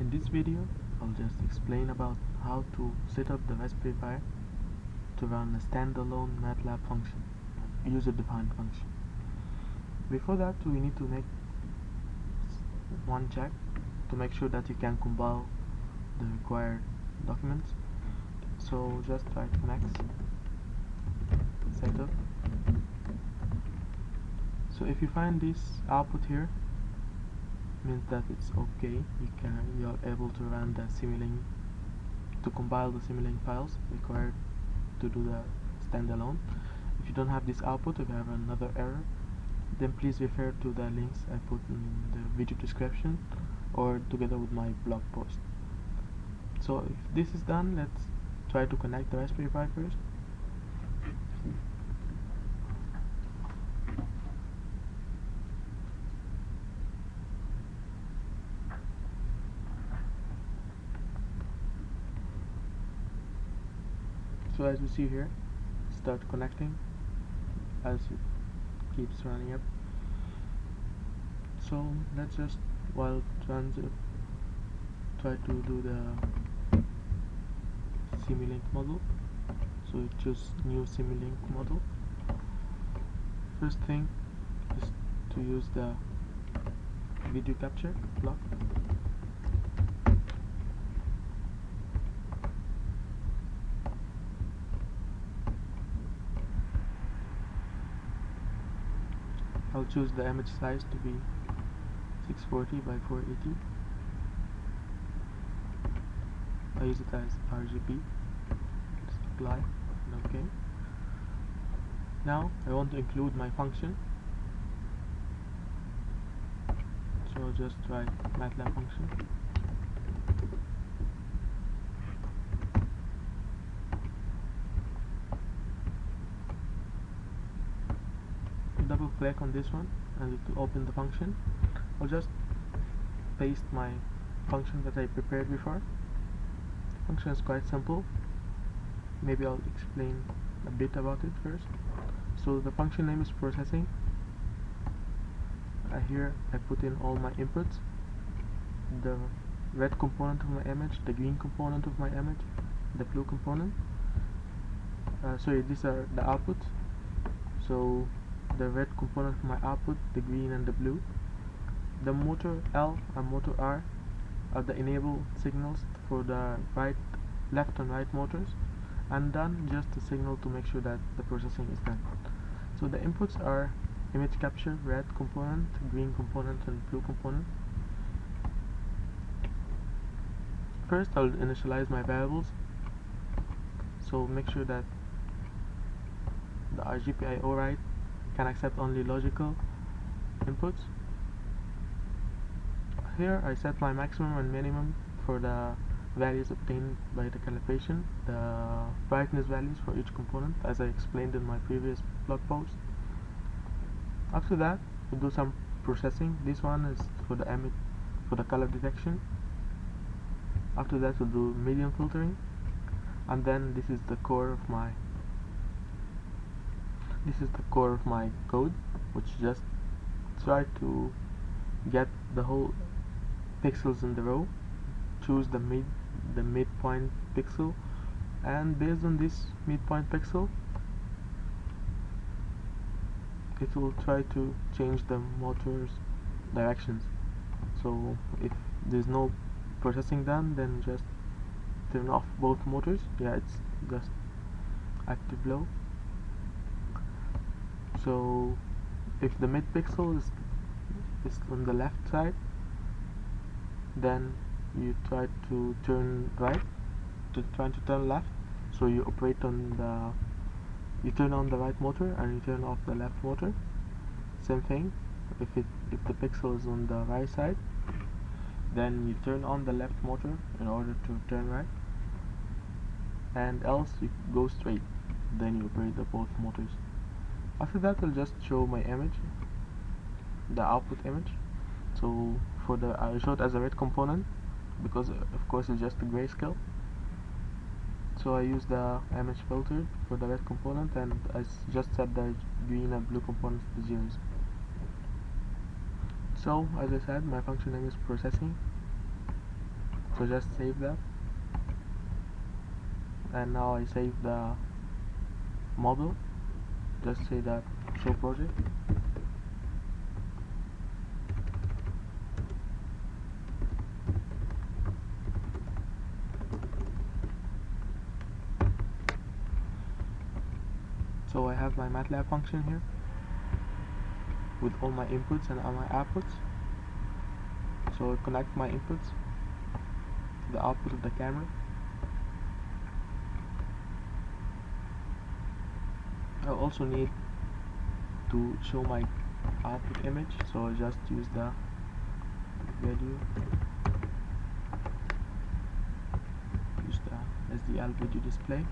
In this video, I'll just explain about how to set up the Raspberry Pi to run a standalone MATLAB function, user-defined function. Before that, we need to make one check to make sure that you can compile the required documents. So just write max setup. So if you find this output here, means that it's okay. You're able to run the Simulink, to compile the Simulink files required to do the standalone. If you don't have this output, if you have another error, then please refer to the links I put in the video description or together with my blog post. So if this is done, let's try to connect the Raspberry Pi first. So as you see here, start connecting as it keeps running up. So let's just, while it runs up, try to do the Simulink model. So choose new Simulink model. First thing is to use the video capture block. I'll choose the image size to be 640 by 480. I use it as RGB. Let's apply and OK. Now I want to include my function, so I'll just write MATLAB function. Double click on this one and to open the function. I'll just paste my function that I prepared before. The function is quite simple. Maybe I'll explain a bit about it first. So the function name is processing. Here I put in all my inputs: the red component of my image, the green component of my image, the blue component. Sorry, these are the outputs. So the red component of my output, the green and the blue. The motor L and motor R are the enable signals for the left and right motors, and done just a signal to make sure that the processing is done. So the inputs are image capture, red component, green component and blue component. First I'll initialize my variables, so make sure that the RPI override can accept only logical inputs. Here I set my maximum and minimum for the values obtained by the calibration, the brightness values for each component, as I explained in my previous blog post. After that, we'll do some processing. This one is for the image, for the color detection. After that, we'll do medium filtering, and then this is the core of my code, which just try to get the whole pixels in the row, choose the midpoint pixel, and based on this midpoint pixel it will try to change the motor's directions. So if there's no processing done, then just turn off both motors. Yeah, it's just active low. So if the mid pixel is on the left side, then you try to turn right, try to turn left. So you operate on you turn on the right motor and you turn off the left motor. Same thing, if the pixel is on the right side, then you turn on the left motor in order to turn right, and else you go straight, then you operate both motors. After that, I'll just show my image, the output image. So I show it as a red component because of course it's just a grayscale. So I use the image filter for the red component, and I just set the green and blue components to zeros. So as I said, my function name is processing. So just save that, and now I save the model. Just say that show project. So I have my MATLAB function here with all my inputs and all my outputs. So I connect my inputs to the output of the camera. I also need to show my output image, so I just use the value, use the SDL video display.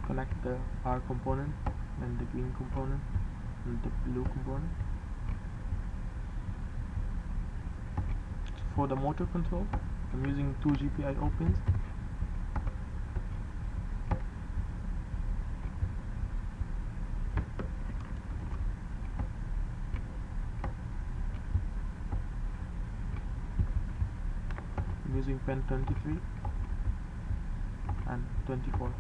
Connect the R component and the green component and the blue component. For the motor control, I'm using 2 GPIO pins. I'm using pin 23 and 24.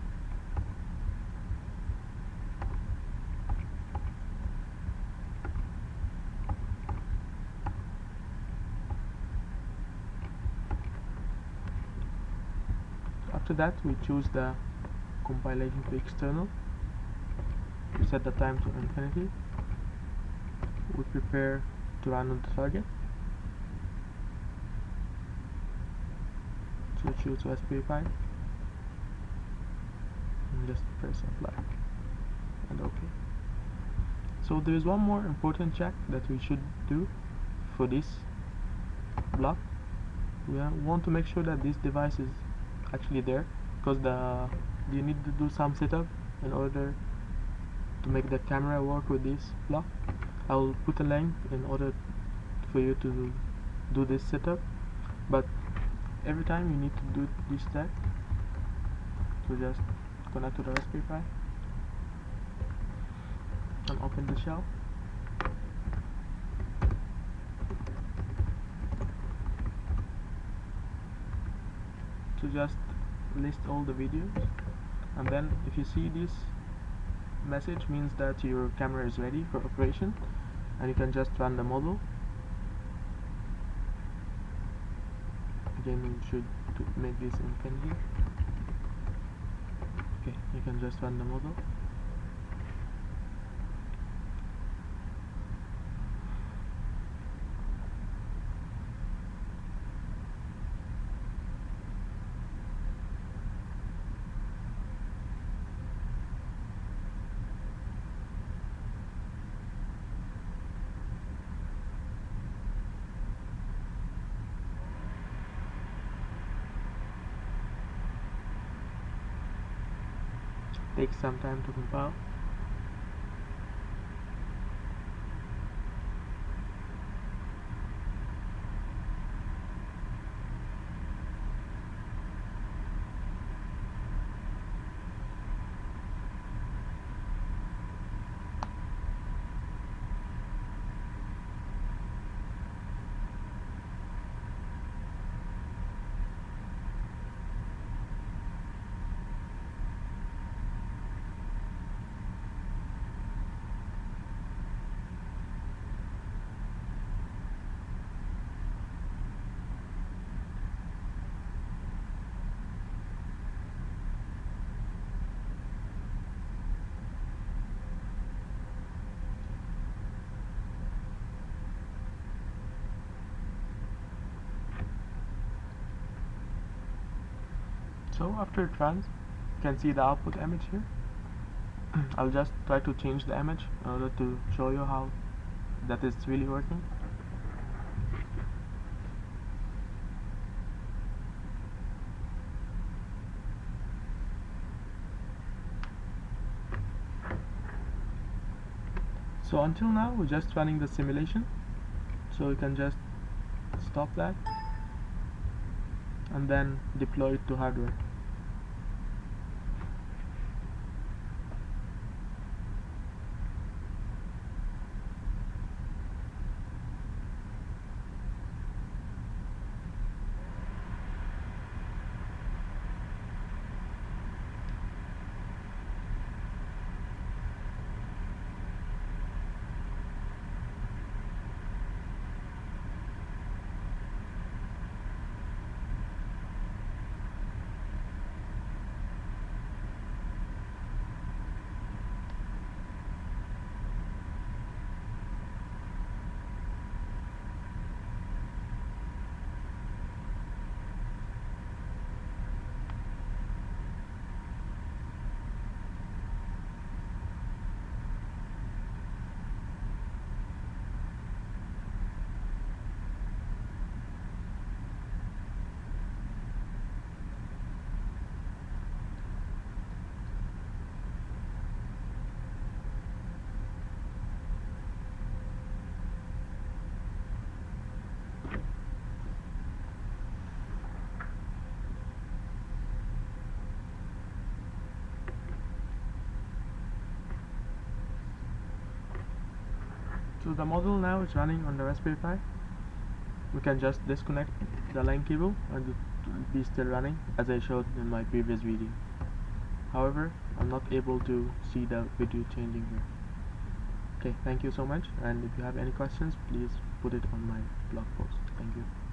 After that, we choose the compilation to external. We set the time to infinity. We prepare to run on the target. So choose Raspberry Pi and just press apply and OK. So there is one more important check that we should do for this block. We want to make sure that this device is actually there, because you need to do some setup in order to make the camera work with this block. I will put a link in order for you to do this setup, but every time you need to do this step. So just connect to the Raspberry Pi and open the shell. So just list all the videos, and then if you see this message, means that your camera is ready for operation, and you can just run the model. Again, you should make this infinity. Okay, you can just run the model. Takes some time to compile. So after it runs, you can see the output image here. I'll just try to change the image in order to show you how that is really working. So until now we're just running the simulation, so you can just stop that and then deploy it to hardware. the module now is running on the Raspberry Pi. We can just disconnect the LAN cable and it will be still running as I showed in my previous video. However, I'm not able to see the video changing here. Okay, thank you so much, and if you have any questions, please put it on my blog post. Thank you.